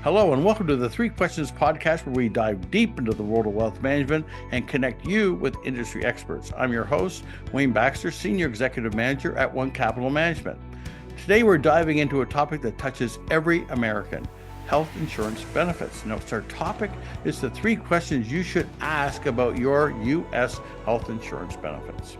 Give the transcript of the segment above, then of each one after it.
Hello, and welcome to the Three Questions podcast, where we dive deep into the world of wealth management and connect you with industry experts. I'm your host, Wayne Baxter, Senior Executive Manager at One Capital Management. Today, we're diving into a topic that touches every American: health insurance benefits. Now, our topic is the three questions you should ask about your U.S. health insurance benefits.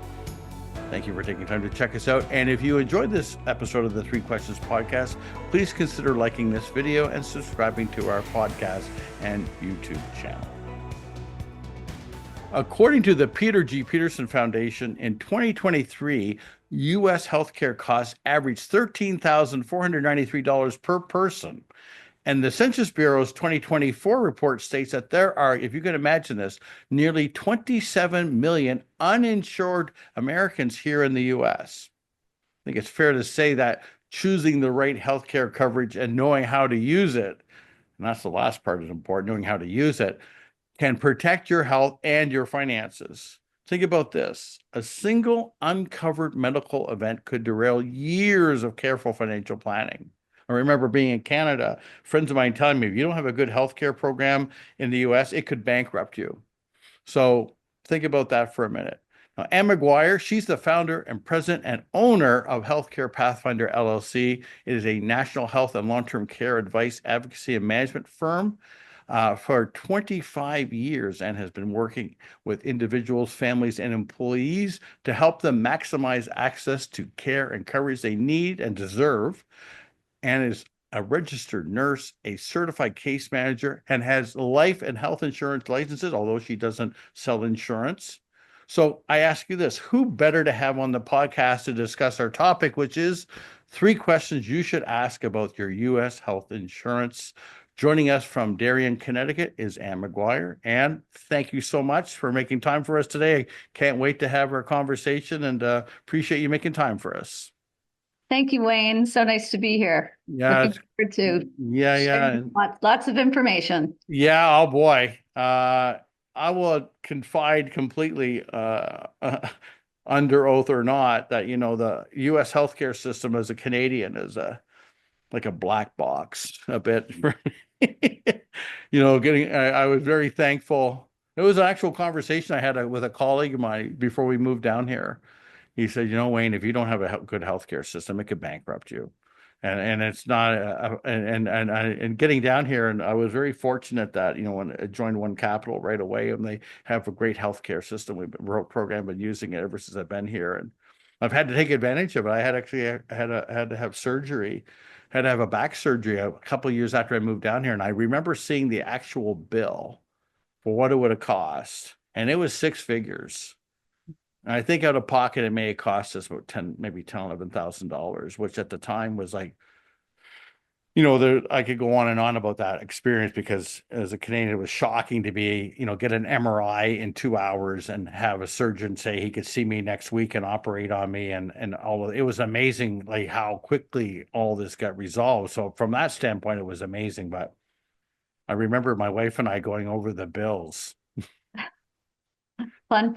Thank you for taking time to check us out. And if you enjoyed this episode of the Three Questions podcast, please consider liking this video and subscribing to our podcast and YouTube channel. According to the Peter G. Peterson Foundation, in 2023, U.S. healthcare costs averaged $13,493 per person. And the Census Bureau's 2024 report states that there are, if you can imagine this, nearly 27 million uninsured Americans here in the U.S. I think it's fair to say that choosing the right healthcare coverage and knowing how to use it, and that's the last part is important, knowing how to use it, can protect your health and your finances. Think about this. A single uncovered medical event could derail years of careful financial planning. I remember being in Canada, friends of mine telling me, if you don't have a good healthcare program in the US, it could bankrupt you. So think about that for a minute. Now, Anne McGuire, she's the founder and president and owner of Healthcare Pathfinder LLC. It is a national health and long-term care advice, advocacy, and management firm for 25 years, and has been working with individuals, families, and employees to help them maximize access to care and coverage they need and deserve, and is a registered nurse, a certified case manager, and has life and health insurance licenses, although she doesn't sell insurance. So I ask you this: who better to have on the podcast to discuss our topic, which is three questions you should ask about your U.S. health insurance? Joining us from Darien, Connecticut is Anne McGuire. Anne, thank you so much for making time for us today. Can't wait to have our conversation, and appreciate you making time for us. Thank you, Wayne. So nice to be here. Yeah, Looking forward to yeah. lots of information. Yeah, oh boy. I will confide completely, under oath or not, that the U.S. healthcare system as a Canadian is like a black box a bit. I was very thankful. It was an actual conversation I had with a colleague of mine before we moved down here. He said, Wayne, if you don't have a good healthcare system, it could bankrupt you. And it's not, and getting down here, and I was very fortunate that, when I joined One Capital right away, and they have a great healthcare system. We've been using it ever since I've been here, and I've had to take advantage of it. I had to have surgery, had to have a back surgery a couple of years after I moved down here. And I remember seeing the actual bill for what it would have cost, and it was six figures. And I think out of pocket, it may have cost us about maybe $11,000, which at the time was like, I could go on and on about that experience, because as a Canadian, it was shocking to be, get an MRI in 2 hours and have a surgeon say he could see me next week and operate on me, and all of it was amazing, like how quickly all this got resolved. So from that standpoint, it was amazing. But I remember my wife and I going over the bills. Fun.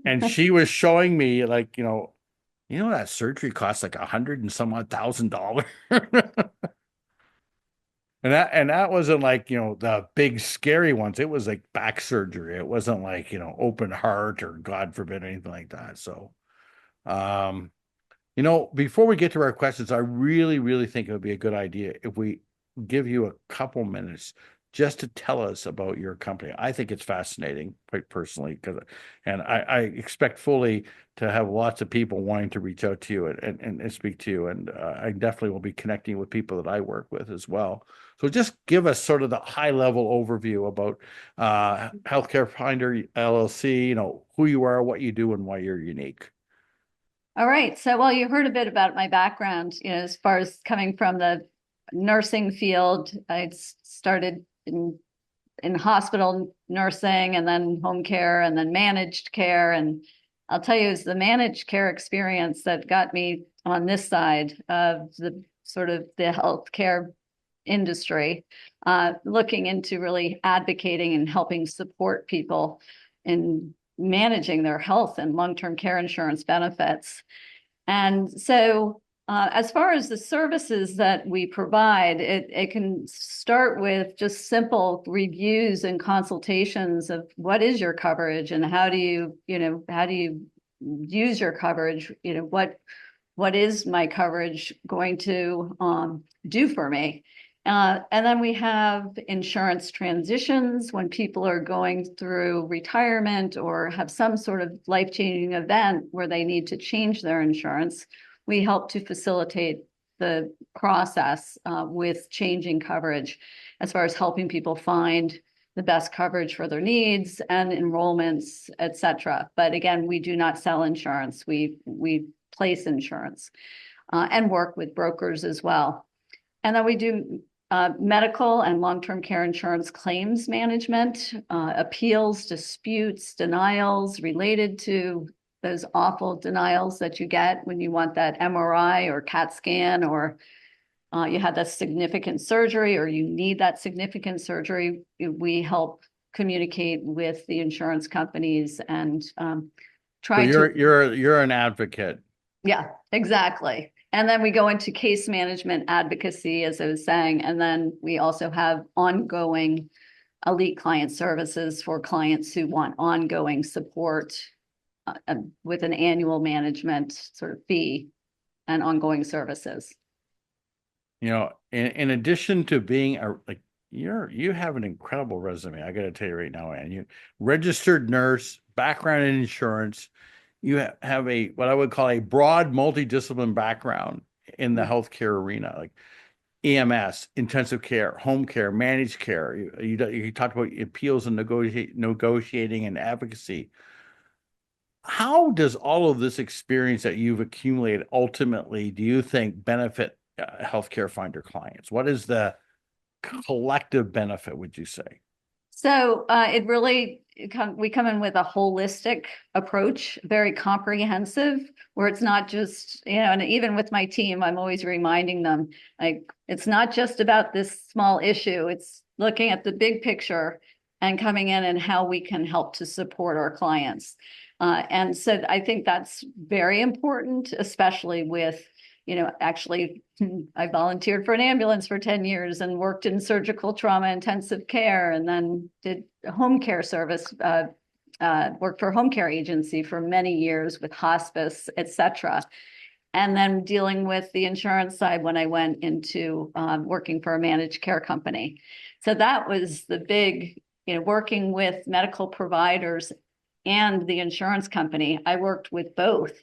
And she was showing me, like, that surgery costs like $100 and some odd thousand. And that wasn't like, the big scary ones. It was like back surgery. It wasn't like, open heart or God forbid anything like that. So, before we get to our questions, I really, really think it would be a good idea if we give you a couple minutes just to tell us about your company. I think it's fascinating, quite personally, and I expect fully to have lots of people wanting to reach out to you and speak to you. And I definitely will be connecting with people that I work with as well. So just give us sort of the high level overview about Healthcare Finder LLC, who you are, what you do, and why you're unique. All right. So, well, you heard a bit about my background, as far as coming from the nursing field. I started in hospital nursing, and then home care, and then managed care. And I'll tell you, it's the managed care experience that got me on this side of the sort of the healthcare industry, looking into really advocating and helping support people in managing their health and long-term care insurance benefits. And so As far as the services that we provide, it can start with just simple reviews and consultations of what is your coverage and how do how do you use your coverage? What is my coverage going to do for me? And then we have insurance transitions when people are going through retirement or have some sort of life-changing event where they need to change their insurance. We help to facilitate the process with changing coverage as far as helping people find the best coverage for their needs and enrollments, et cetera. But again, we do not sell insurance. We place insurance and work with brokers as well. And then we do medical and long-term care insurance claims management, appeals, disputes, denials related to those awful denials that you get when you want that MRI or CAT scan, or you had that significant surgery, or you need that significant surgery. We help communicate with the insurance companies and So try to. you're an advocate. Yeah, exactly. And then we go into case management advocacy, as I was saying, and then we also have ongoing elite client services for clients who want ongoing support with an annual management sort of fee and ongoing services. In addition to being you have an incredible resume. I got to tell you right now, Ann. You registered nurse, background in insurance. You have a what I would call a broad multidiscipline background in the healthcare arena, like EMS, intensive care, home care, managed care. You talked about appeals and negotiating and advocacy. How does all of this experience that you've accumulated ultimately, do you think, benefit healthcare finder clients? What is the collective benefit, would you say? So we come in with a holistic approach, very comprehensive, where it's not just, and even with my team, I'm always reminding them, like, it's not just about this small issue. It's looking at the big picture and coming in and how we can help to support our clients. And so I think that's very important, especially with actually, I volunteered for an ambulance for 10 years and worked in surgical trauma intensive care, and then did a home care service, worked for a home care agency for many years with hospice, et cetera. And then dealing with the insurance side when I went into working for a managed care company. So that was the big, working with medical providers and the insurance company. I worked with both.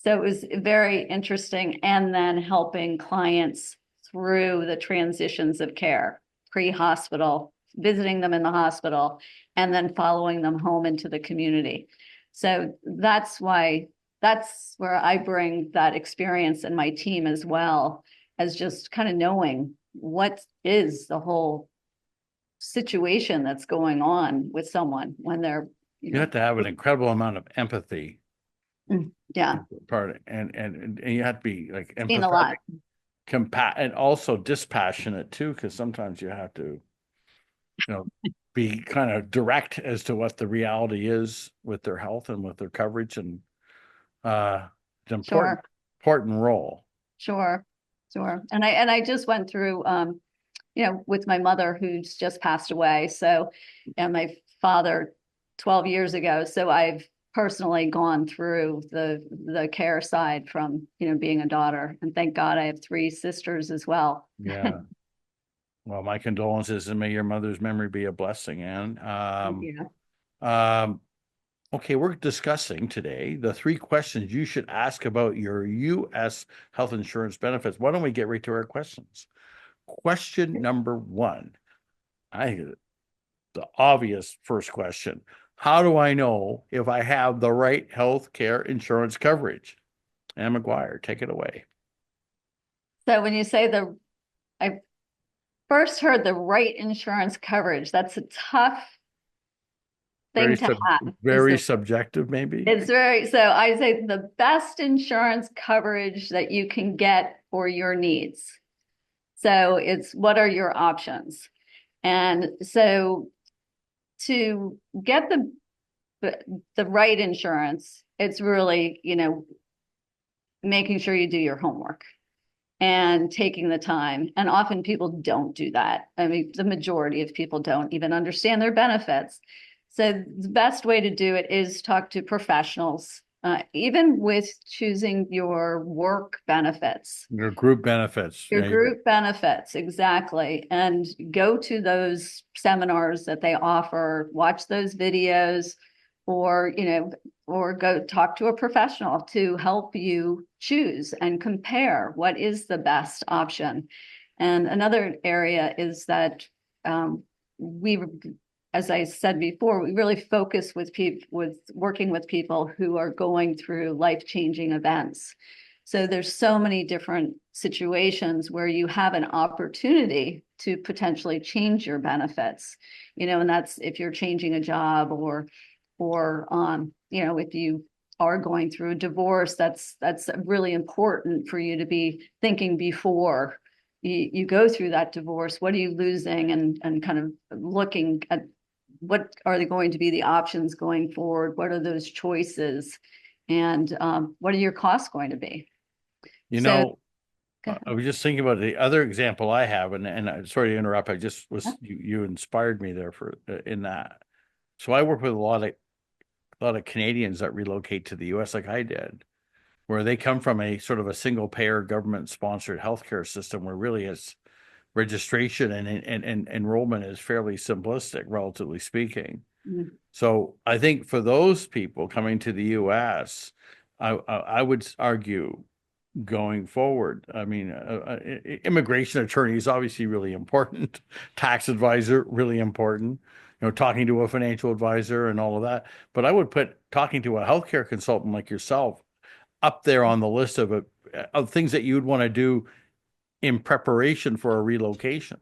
So it was very interesting. And then helping clients through the transitions of care, pre-hospital, visiting them in the hospital, and then following them home into the community. So that's where I bring that experience in my team as well, as just kind of knowing what is the whole situation that's going on with someone when they're, You have to have an incredible amount of empathy. Yeah. Part and you have to be like Seen a lot. empathetic, and also dispassionate too, because sometimes you have to, be kind of direct as to what the reality is with their health and with their coverage, and it's Sure. important role. Sure. Sure. And I just went through with my mother who's just passed away. So, and my father 12 years ago. So I've personally gone through the care side from, being a daughter. And thank God I have three sisters as well. Yeah. Well, my condolences, and may your mother's memory be a blessing, Anne. Yeah. Okay, we're discussing today the 3 questions you should ask about your U.S. health insurance benefits. Why don't we get right to our questions? Question number 1. The obvious first question. How do I know if I have the right health care insurance coverage? Ann McGuire, take it away. So when you say I first heard the right insurance coverage, that's a tough thing to have. Very subjective, maybe. So I say the best insurance coverage that you can get for your needs. So it's what are your options? And so to get the right insurance, it's really, making sure you do your homework and taking the time. And often people don't do that. I mean, the majority of people don't even understand their benefits. So the best way to do it is talk to professionals, even with choosing your work benefits. Your group benefits. Your Yeah. group benefits, exactly. And go to those seminars that they offer, watch those videos, or, or go talk to a professional to help you choose and compare what is the best option. And another area is that we, as I said before, we really focus with people, with working with people who are going through life-changing events. So there's so many different situations where you have an opportunity to potentially change your benefits, and that's if you're changing a job or if you are going through a divorce, that's really important for you to be thinking before you go through that divorce. What are you losing, and kind of looking at what are they going to be the options going forward? What are those choices? And what are your costs going to be? You So, know, I was just thinking about the other example I have, and I'm sorry to interrupt. I just was you inspired me there for in that. So I work with a lot of Canadians that relocate to the U.S. like I did, where they come from a sort of a single payer government sponsored healthcare system where really it's registration and enrollment is fairly simplistic, relatively speaking. mm, So I think for those people coming to the U.S., I would argue going forward. I mean, immigration attorney is obviously really important. Tax advisor, really important. Talking to a financial advisor and all of that. But I would put talking to a healthcare consultant like yourself up there on the list of things that you would want to do in preparation for a relocation.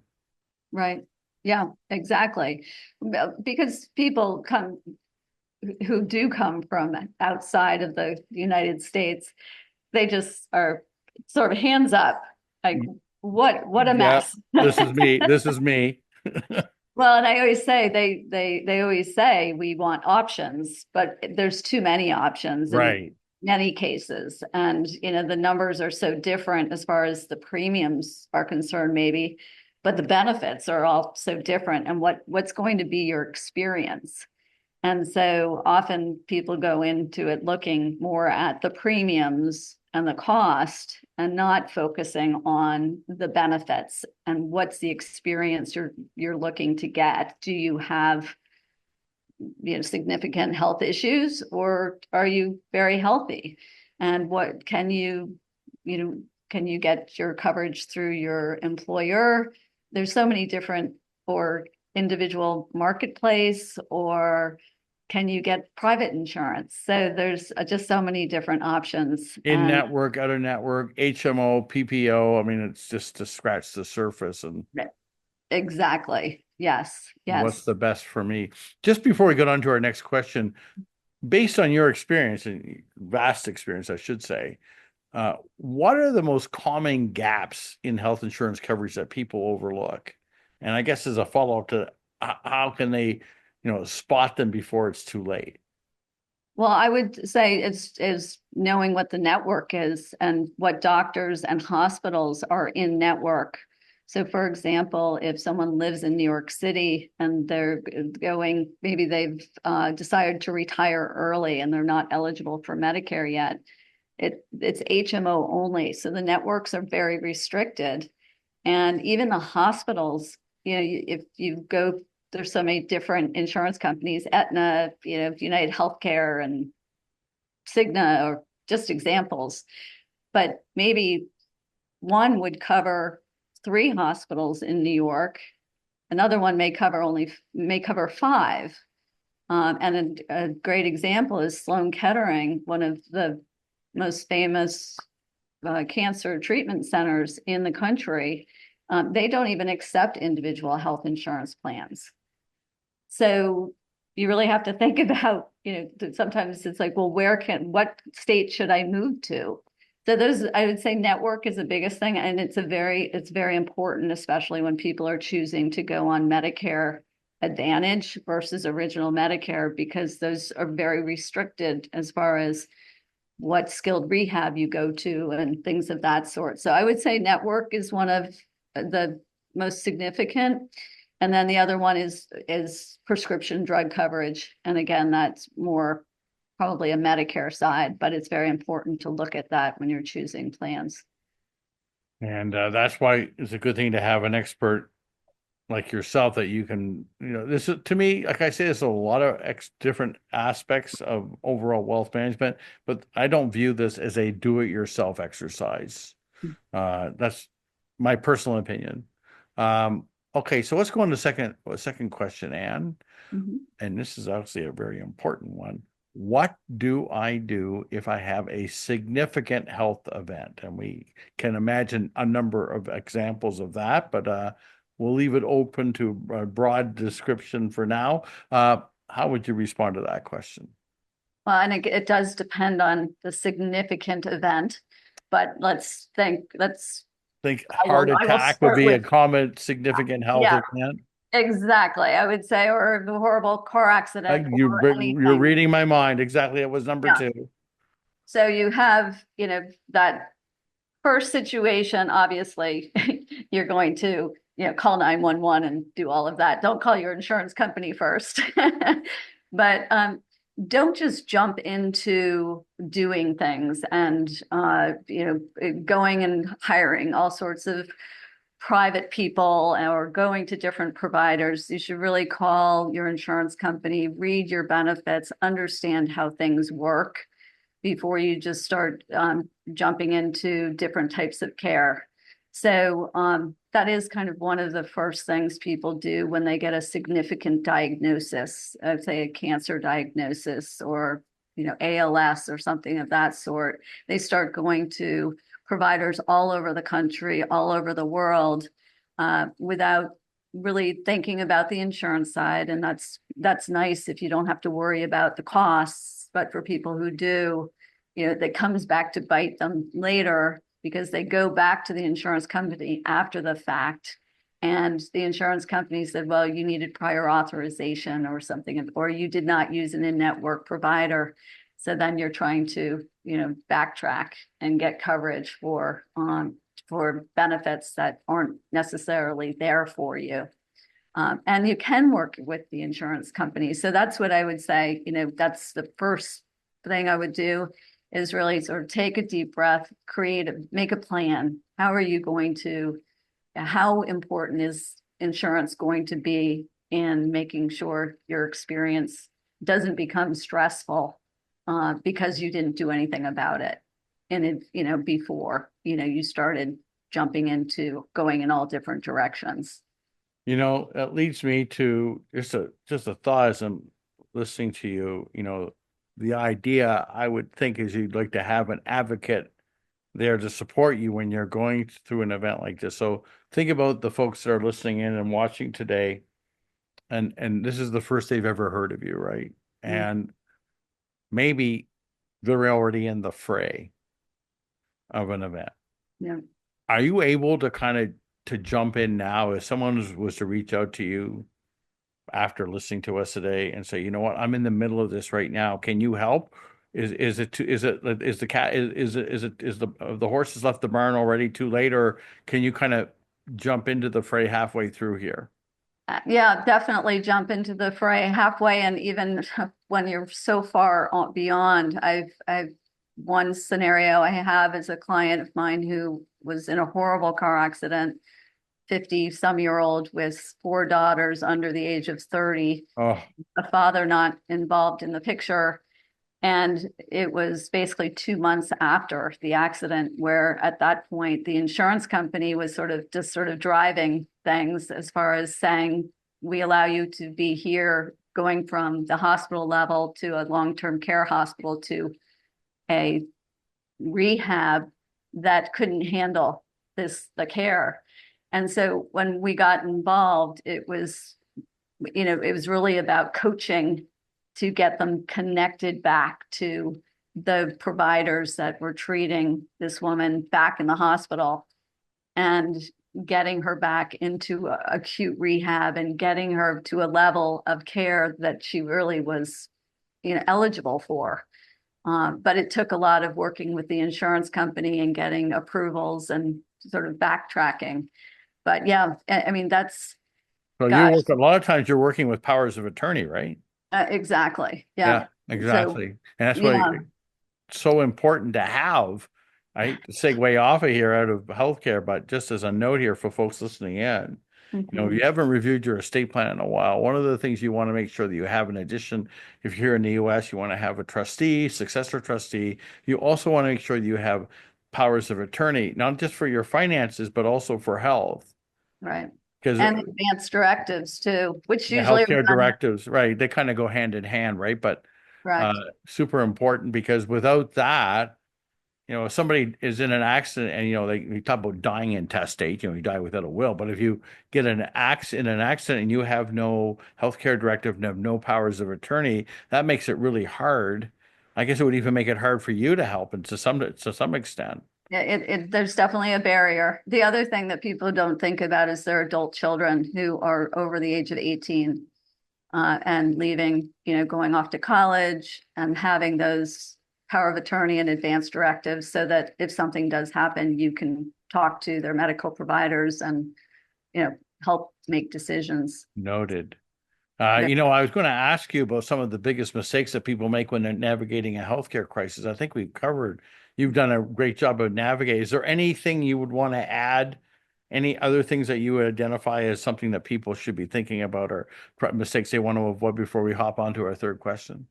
right. Yeah, exactly. Well, because people who do come from outside of the United States, they just are sort of hands up, like, what a Yeah, mess. this is me. This is me. Well, and I always say they always say we want options, but there's too many options in Right. many cases. And the numbers are so different as far as the premiums are concerned, maybe, but the benefits are all so different. And what's going to be your experience? And so often people go into it looking more at the premiums and the cost and not focusing on the benefits and what's the experience you're looking to get. Do you have significant health issues, or are you very healthy? And what can you get your coverage through your employer? There's so many different, or individual marketplace, or can you get private insurance? So there's just so many different options. In And network, out of network, HMO, PPO. I mean, it's just to scratch the surface and exactly. Yes. what's Yes. the best for me. Just before we get on to our next question, based on your experience and vast experience, I should say, what are the most common gaps in health insurance coverage that people overlook? And I guess as a follow-up to how can they, spot them before it's too late? Well, I would say it's is knowing what the network is and what doctors and hospitals are in network. So, for example, if someone lives in New York City and they're going, maybe they've decided to retire early and they're not eligible for Medicare yet, it's HMO only. So the networks are very restricted. And even the hospitals, if you go, there's so many different insurance companies, Aetna, United Healthcare and Cigna, or just examples. But maybe one would cover 3 hospitals in New York. Another one may cover 5. And a great example is Sloan Kettering, one of the most famous cancer treatment centers in the country. They don't even accept individual health insurance plans. So you really have to think about, sometimes it's like, well, what state should I move to? So I would say network is the biggest thing. And it's very important, especially when people are choosing to go on Medicare Advantage versus original Medicare, because those are very restricted as far as what skilled rehab you go to and things of that sort. So I would say network is one of the most significant. And then the other one is prescription drug coverage. And again, that's more probably a Medicare side, but it's very important to look at that when you're choosing plans. And that's why it's a good thing to have an expert like yourself that you can, this is to me, like I say, there's a lot of different aspects of overall wealth management, but I don't view this as a do-it-yourself exercise. That's my personal opinion. Okay, so let's go on to second question, Anne. Mhm. And this is obviously a very important one. What do I do if I have a significant health event? And we can imagine a number of examples of that, but we'll leave it open to a broad description for now. How would you respond to that question? Well, and it does depend on the significant event, but Think I will, heart I will attack would start be a with, common significant health yeah, event. exactly. I would say, or a horrible car accident or You're anything. reading my mind. Exactly. It was number Yeah. two. So you have, that first situation, obviously, you're going to, call 911 and do all of that. Don't call your insurance company first. But don't just jump into doing things and, going and hiring all sorts of private people or going to different providers. You should really call your insurance company, read your benefits, understand how things work before you just start jumping into different types of care. So that is kind of one of the first things people do when they get a significant diagnosis, say a cancer diagnosis or ALS or something of that sort. They start going to providers all over the country, all over the world, without really thinking about the insurance side. And that's nice if you don't have to worry about the costs. But for people who do, that comes back to bite them later because they go back to the insurance company after the fact. And the insurance company said, well, you needed prior authorization or something, or you did not use an in-network provider. So then you're trying to, backtrack and get coverage for benefits that aren't necessarily there for you. And you can work with the insurance company. So that's what I would say, that's the first thing I would do is really sort of take a deep breath, make a plan. How important is insurance going to be in making sure your experience doesn't become stressful because you didn't do anything about it. And before, you started jumping into going in all different directions. That leads me to just a thought as I'm listening to you. The idea I would think is you'd like to have an advocate there to support you when you're going through an event like this. So think about the folks that are listening in and watching today, and this is the first they've ever heard of you, right? Mm. And maybe they're already in the fray of an event. Yeah. Are you able to kind of to jump in now if someone was to reach out to you after listening to us today and say, you know what, I'm in the middle of this right now. Can you help? Is the cat is the horse has left the barn already too late, or can you kind of jump into the fray halfway through here? Yeah, definitely jump into the fray halfway, and even when you're so far beyond. I've one scenario I have is a client of mine who was in a horrible car accident, 50-some-year-old with four daughters under the age of 30, Oh, a father not involved in the picture. And it was basically 2 months after the accident, where at that point, the insurance company was sort of driving things as far as saying, we allow you to be here, going from the hospital level to a long-term care hospital to a rehab that couldn't handle the care. And so when we got involved, it was really about coaching to get them connected back to the providers that were treating this woman back in the hospital and getting her back into acute rehab and getting her to a level of care that she really was, eligible for. But it took a lot of working with the insurance company and getting approvals and sort of backtracking. But yeah, I mean, that's, So you gosh, work a lot of times you're working with powers of attorney, right? exactly. Yeah. Yeah, So, exactly. And that's why yeah. it's so important to have, right? To segue off of here out of healthcare, but just as a note here for folks listening in, if Mhm. you haven't reviewed your estate plan in a while, one of the things you want to make sure that you have in addition, if you're here in the US, you want to have a trustee, successor trustee. You also want to make sure that you have powers of attorney, not just for your finances, but also for health. Right. Because And advanced directives too, which the usually are healthcare done. directives, right? They kind of go hand in hand, right? But uh, Correct. super important because without that, if somebody is in an accident and they talk about dying intestate, you die without a will. But if you get in an accident and you have no healthcare directive and have no powers of attorney, that makes it really hard. I guess it would even make it hard for you to help, and to some extent. Yeah, there's definitely a barrier. The other thing that people don't think about is their adult children who are over the age of 18, and leaving, going off to college and having those power of attorney and advanced directives so that if something does happen, you can talk to their medical providers and, help make decisions. Noted. Yeah. I was going to ask you about some of the biggest mistakes that people make when they're navigating a healthcare crisis. I think we've covered, you've done a great job of navigating. Is there anything you would want to add? Any other things that you would identify as something that people should be thinking about or mistakes they want to avoid before we hop on to our third question?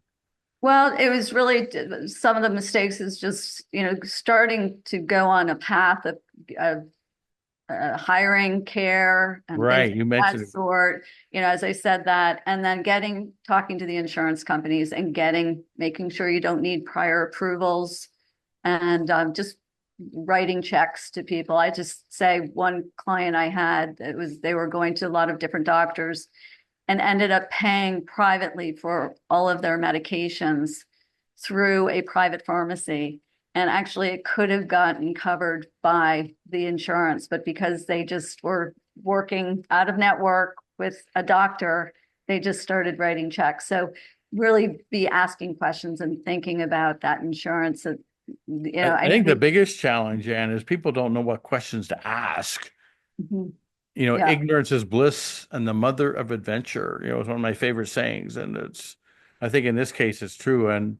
Well, it was really some of the mistakes is just, starting to go on a path of hiring care and things Right. of You that mentioned it. sort, as I said that, and then talking to the insurance companies and making sure you don't need prior approvals and just writing checks to people. I just say one client I had, they were going to a lot of different doctors and ended up paying privately for all of their medications through a private pharmacy. And actually, it could have gotten covered by the insurance, but because they just were working out of network with a doctor, they just started writing checks. So really be asking questions and thinking about that insurance. I I think the hate. biggest challenge, Ann, is people don't know what questions to ask. Mhm. Yeah. Ignorance is bliss and the mother of adventure. It's one of my favorite sayings, and I think in this case, it's true. And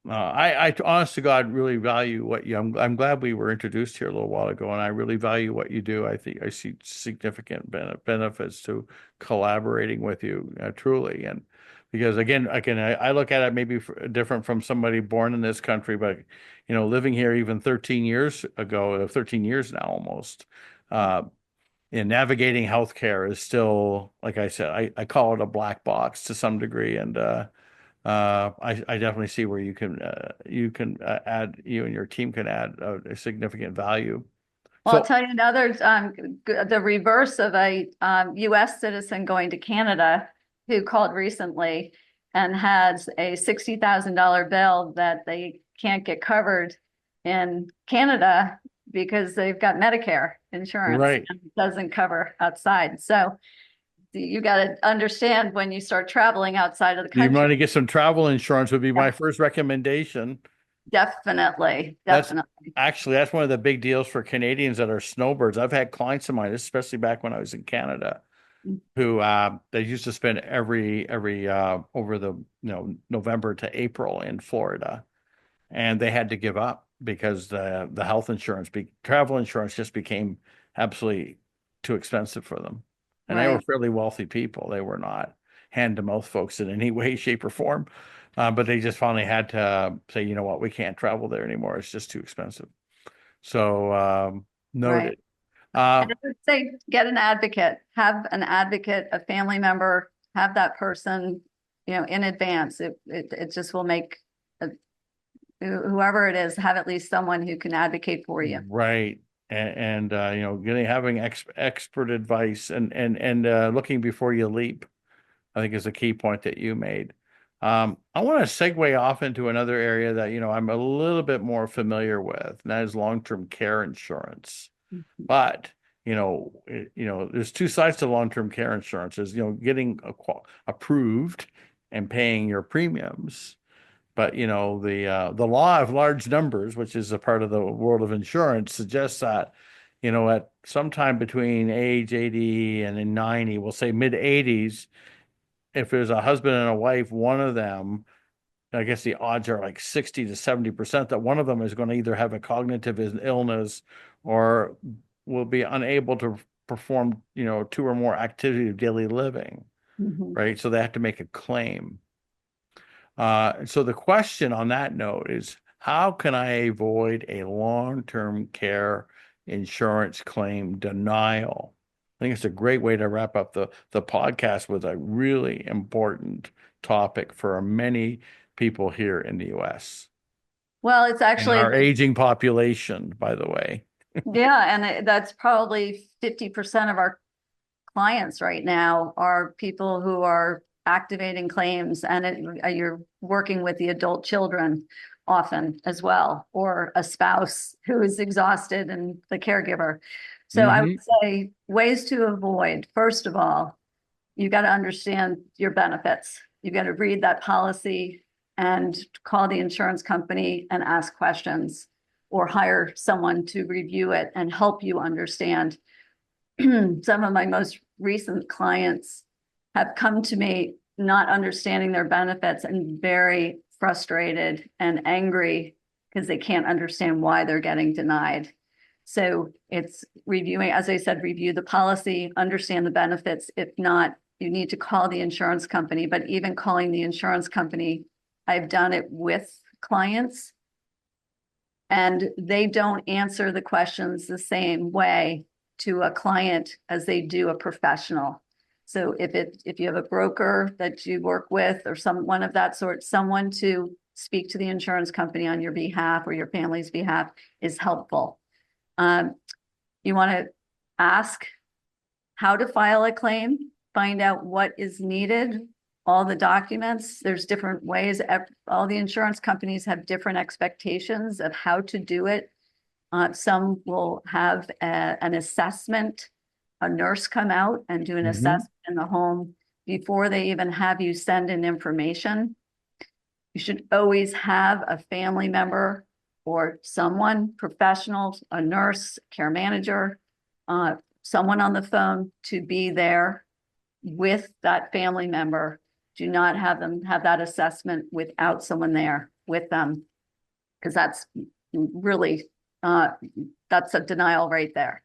I, honest to God, really value what you. I'm glad we were introduced here a little while ago, and I really value what you do. I think I see significant benefits to collaborating with you, truly. And because again, I look at it maybe different from somebody born in this country, but living here even 13 years ago, 13 years now almost. Uh, navigating healthcare is still, like I said, I call it a black box to some degree, and I definitely see where you and your team can add a significant value. Well, I'll So tell you another, the reverse of a US citizen going to Canada who called recently and has a $60,000 bill that they can't get covered in Canada because they've got Medicare insurance right, and it doesn't cover outside. So you got to understand when you start traveling outside of the you country. want to get some travel insurance would be Yeah, my first recommendation. definitely, That's definitely. that's one of the big deals for Canadians that are snowbirds. I've had clients of mine, especially back when I was in Canada, who they used to spend every over the November to April in Florida, and they had to give up because the health insurance, travel insurance just became absolutely too expensive for them. And they were Right, fairly wealthy people. They were not hand to mouth folks in any way, shape, or form. But they just finally had to say, you know what, we can't travel there anymore. It's just too expensive. So right. noted. Uh, And I would say get an advocate, have an advocate, a family member, have that person, in advance. It just will make whoever it is have at least someone who can advocate for you. right. And having expert advice and looking before you leap, I think is a key point that you made. I want to segue off into another area that, I'm a little bit more familiar with, and that is long-term care insurance. But, there's two sides to long-term care insurance. Is, getting approved and paying your premiums. But the law of large numbers, which is a part of the world of insurance, suggests that at sometime between age 80 and in 90, we'll say mid 80s, if there's a husband and a wife, one of them, I guess the odds are like 60 to 70% that one of them is going to either have a cognitive illness or will be unable to perform, two or more activity of daily living, Mhm. right? So they have to make a claim. So the question on that note is, how can I avoid a long-term care insurance claim denial? I think it's a great way to wrap up the podcast with a really important topic for many people here in the US Well, it's and actually, our aging population, by the way. yeah, and that's probably 50% of our clients right now are people who are activating claims, and you're working with the adult children often as well, or a spouse who is exhausted and the caregiver. So I would Hmm. say ways to avoid, first of all, you got to understand your benefits. You got to read that policy and call the insurance company and ask questions or hire someone to review it and help you understand. Some of my most recent clients have come to me not understanding their benefits and very frustrated and angry because they can't understand why they're getting denied. So it's reviewing, as I said, review the policy, understand the benefits. If not, you need to call the insurance company. But even calling the insurance company, I've done it with clients, and they don't answer the questions the same way to a client as they do a professional. So if you have a broker that you work with or someone of that sort, someone to speak to the insurance company on your behalf or your family's behalf is helpful. You want to ask how to file a claim, find out what is needed, all the documents. There's different ways. All the insurance companies have different expectations of how to do it. Some will have an assessment, a nurse come out and do an Hmm. assessment in the home before they even have you send in information. You should always have a family member or someone professional, a nurse, care manager, someone on the phone to be there with that family member. Do not have them have that assessment without someone there with them, because that's really, uh, that's a denial right there.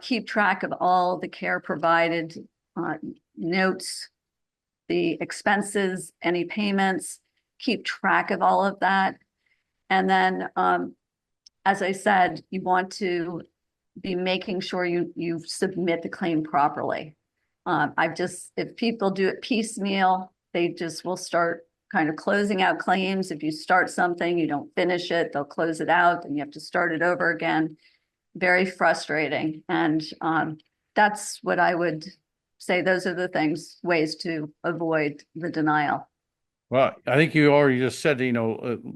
Keep track of all the care provided, uh, notes, the expenses, any payments, keep track of all of that. And then, as I said, you want to be making sure you submit the claim properly. If people do it piecemeal, they just will start kind of closing out claims. If you start something, you don't finish it, they'll close it out, and you have to start it over again. Very frustrating. And that's what I would say. Those are the ways to avoid the denial. Well, I think you already just said,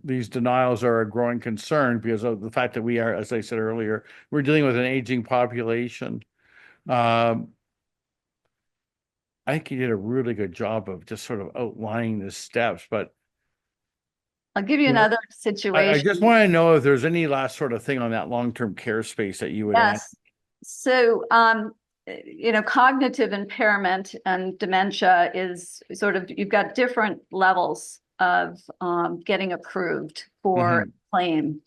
these denials are a growing concern because of the fact that we are, as I said earlier, we're dealing with an aging population. Um, I think you did a really good job of just sort of outlining the steps, but I'll give you you know, another I just situation. want to know if there's any last sort of thing on that long-term care space that you would add. Yes. So, cognitive impairment and dementia is sort of, you've got different levels of getting approved for Hmm. claim.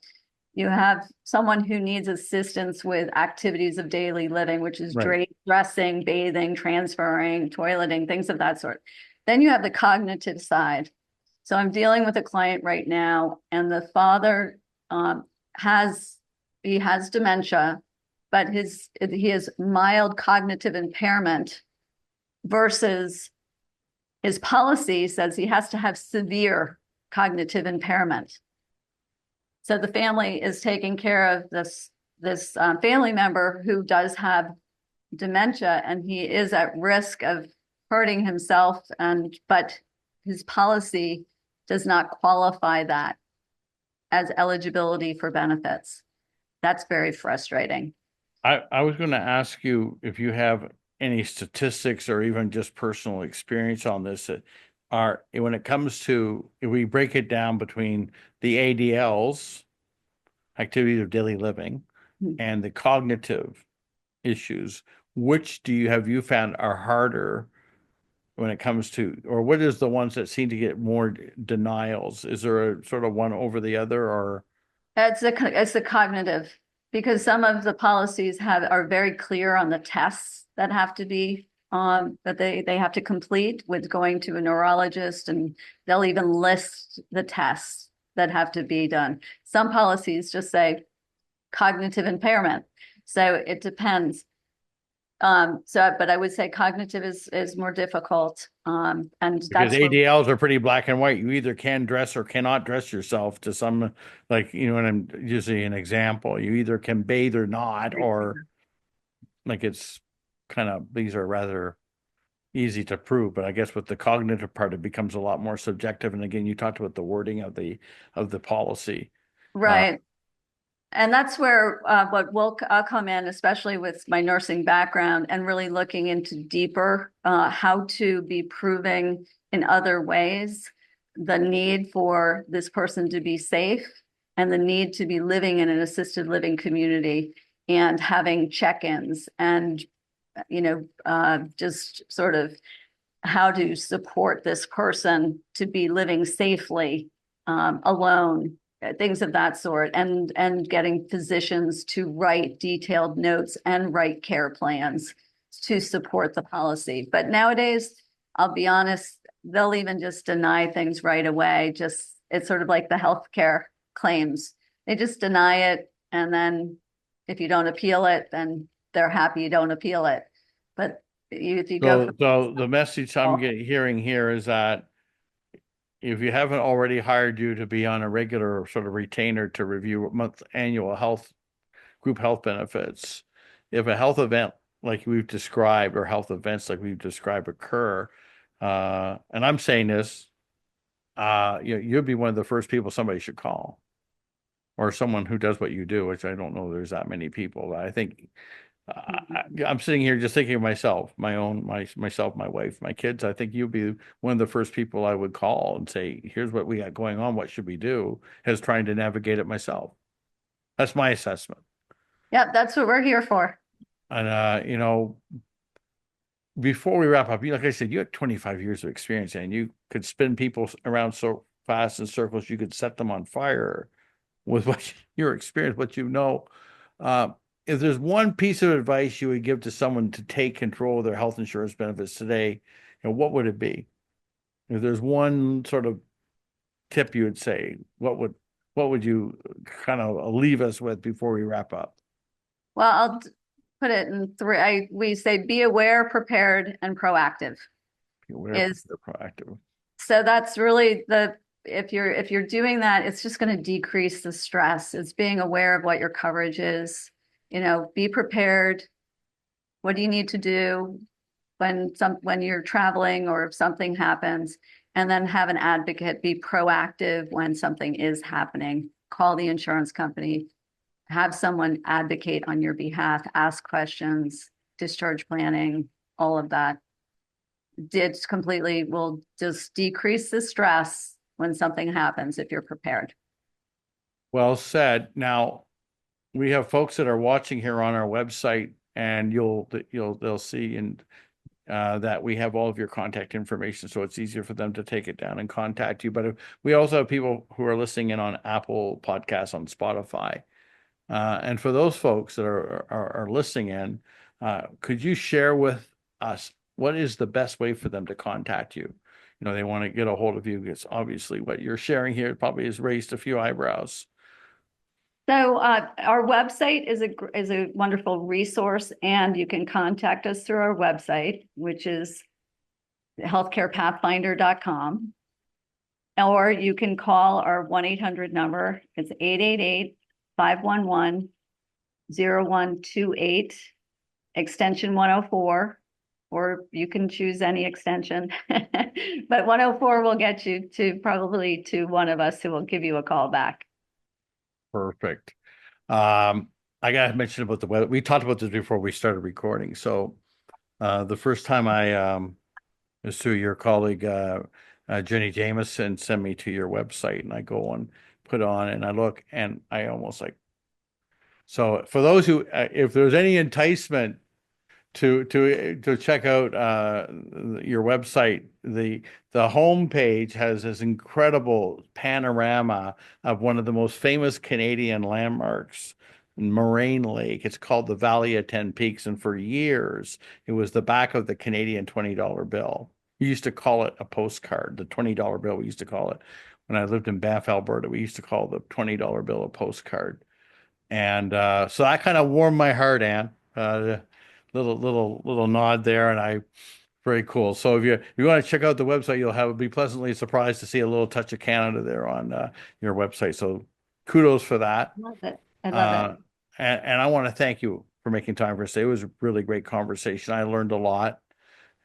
You have someone who needs assistance with activities of daily living, which is Right. dressing, bathing, transferring, toileting, things of that sort. Then you have the cognitive side. So I'm dealing with a client right now, and the father um, has he has dementia, but he has mild cognitive impairment versus his policy says he has to have severe cognitive impairment. So the family is taking care of this family member who does have dementia, and he is at risk of hurting himself, but his policy does not qualify that as eligibility for benefits. That's very frustrating. I was going to ask you if you have any statistics or even just personal experience on this. are when it comes to, if we break it down between the ADLs, activities of daily living, and the cognitive issues, which do you have you found are harder when it comes to, or what is the ones that seem to get more denials? Is there a sort of one over the other, or It's the cognitive, because some of the policies are very clear on the tests that have to be that they have to complete with going to a neurologist, and they'll even list the tests that have to be done. Some policies just say cognitive impairment. So it depends. But I would say cognitive is more difficult. And because that's where ADLs are pretty black and white. You either can dress or cannot dress yourself to some, like, and I'm using an example. You either can bathe or not, or like it's kind of, these are rather easy to prove, but I guess with the cognitive part, it becomes a lot more subjective. And again, you talked about the wording of the policy. Uh, right. And that's where I'll come in, especially with my nursing background, and really looking into deeper how to be proving in other ways the need for this person to be safe and the need to be living in an assisted living community and having check-ins and just sort of how to support this person to be living safely alone, things of that sort, and getting physicians to write detailed notes and write care plans to support the policy. But nowadays, I'll be honest, they'll even just deny things right away. Just it's sort of like the healthcare claims. They just deny it, and then if you don't appeal it, then they're happy you don't appeal it. But if you go so, from so the message I'm hearing here is that if you haven't already hired you to be on a regular sort of retainer to review annual health group health benefits, if a health event like we've described, or health events like we've described occur, and I'm saying this, you'll be one of the first people somebody should call, or someone who does what you do, which I don't know there's that many people. But I think I'm sitting here just thinking of myself, myself, my wife, my kids. I think you'd be one of the first people I would call and say, "Here's what we got going on. What should we do?" As trying to navigate it myself. That's my assessment. yeah, that's what we're here for. And before we wrap up, like I said, you had 25 years of experience, and you could spin people around so fast in circles, you could set them on fire with what your experience, what you know. Uh, if there's one piece of advice you would give to someone to take control of their health insurance benefits today, what would it be? If there's one sort of tip you would say, what would you kind of leave us with before we wrap up? Well, put it in three. We say be aware, prepared, and proactive. Be aware, Is prepare, proactive. so that's really if you're doing that, it's just going to decrease the stress. It's being aware of what your coverage is. Be prepared. What do you need to do when you're traveling or if something happens? And then have an advocate, be proactive when something is happening. Call the insurance company, have someone advocate on your behalf, ask questions, discharge planning, all of that. Will just decrease the stress when something happens if you're prepared. Well said. Now, we have folks that are watching here on our website, and they'll see and that we have all of your contact information, so it's easier for them to take it down and contact you. But we also have people who are listening in on Apple Podcasts, on Spotify, and for those folks that are listening in, could you share with us what is the best way for them to contact you? They want to get a hold of you because obviously what you're sharing here probably has raised a few eyebrows. So our website is a wonderful resource, and you can contact us through our website, which is healthcarepathfinder.com. Or you can call our 1-800 number. It's 888-511-0128, extension 104, or you can choose any extension. But 104 will get you probably to one of us who will give you a call back. Perfect. I got to mention about the weather. We talked about this before we started recording. So the first time I was through your colleague Jenny Jameson send me to your website, and I go and put on and I look, and I almost like. So for those who, if there's any enticement to check out your website, the homepage has this incredible panorama of one of the most famous Canadian landmarks, Moraine Lake. It's called the Valley of Ten Peaks, and for years it was the back of the Canadian $20 bill. We used to call it a postcard, the $20 bill. We used to call it when I lived in Banff, Alberta. We used to call the $20 bill a postcard, and so that kind of warmed my heart, Anne. Little nod there, and I very cool. So if you want to check out the website, you'll be pleasantly surprised to see a little touch of Canada there on your website. So kudos for that. Love it. I love it. And I want to thank you for making time for us today. It was a really great conversation. I learned a lot,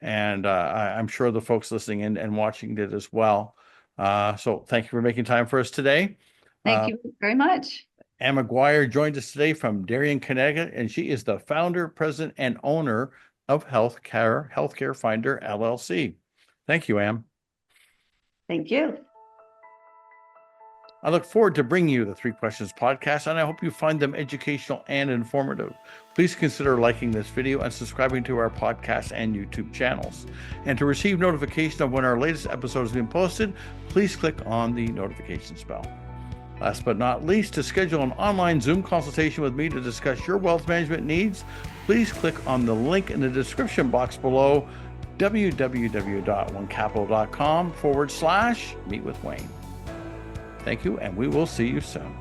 and I'm sure the folks listening in and watching did as well. So thank you for making time for us today. Thank you very much. Anne McGuire joined us today from Darien, Connecticut, and she is the founder, president, and owner of Healthcare Finder LLC. Thank you, Anne. Thank you. I look forward to bringing you the Three Questions podcast, and I hope you find them educational and informative. Please consider liking this video and subscribing to our podcast and YouTube channels. And to receive notification of when our latest episode has been posted, please click on the notifications bell. Last but not least, to schedule an online Zoom consultation with me to discuss your wealth management needs, please click on the link in the description box below, www.onecapital.com/meet with Wayne. Thank you, and we will see you soon.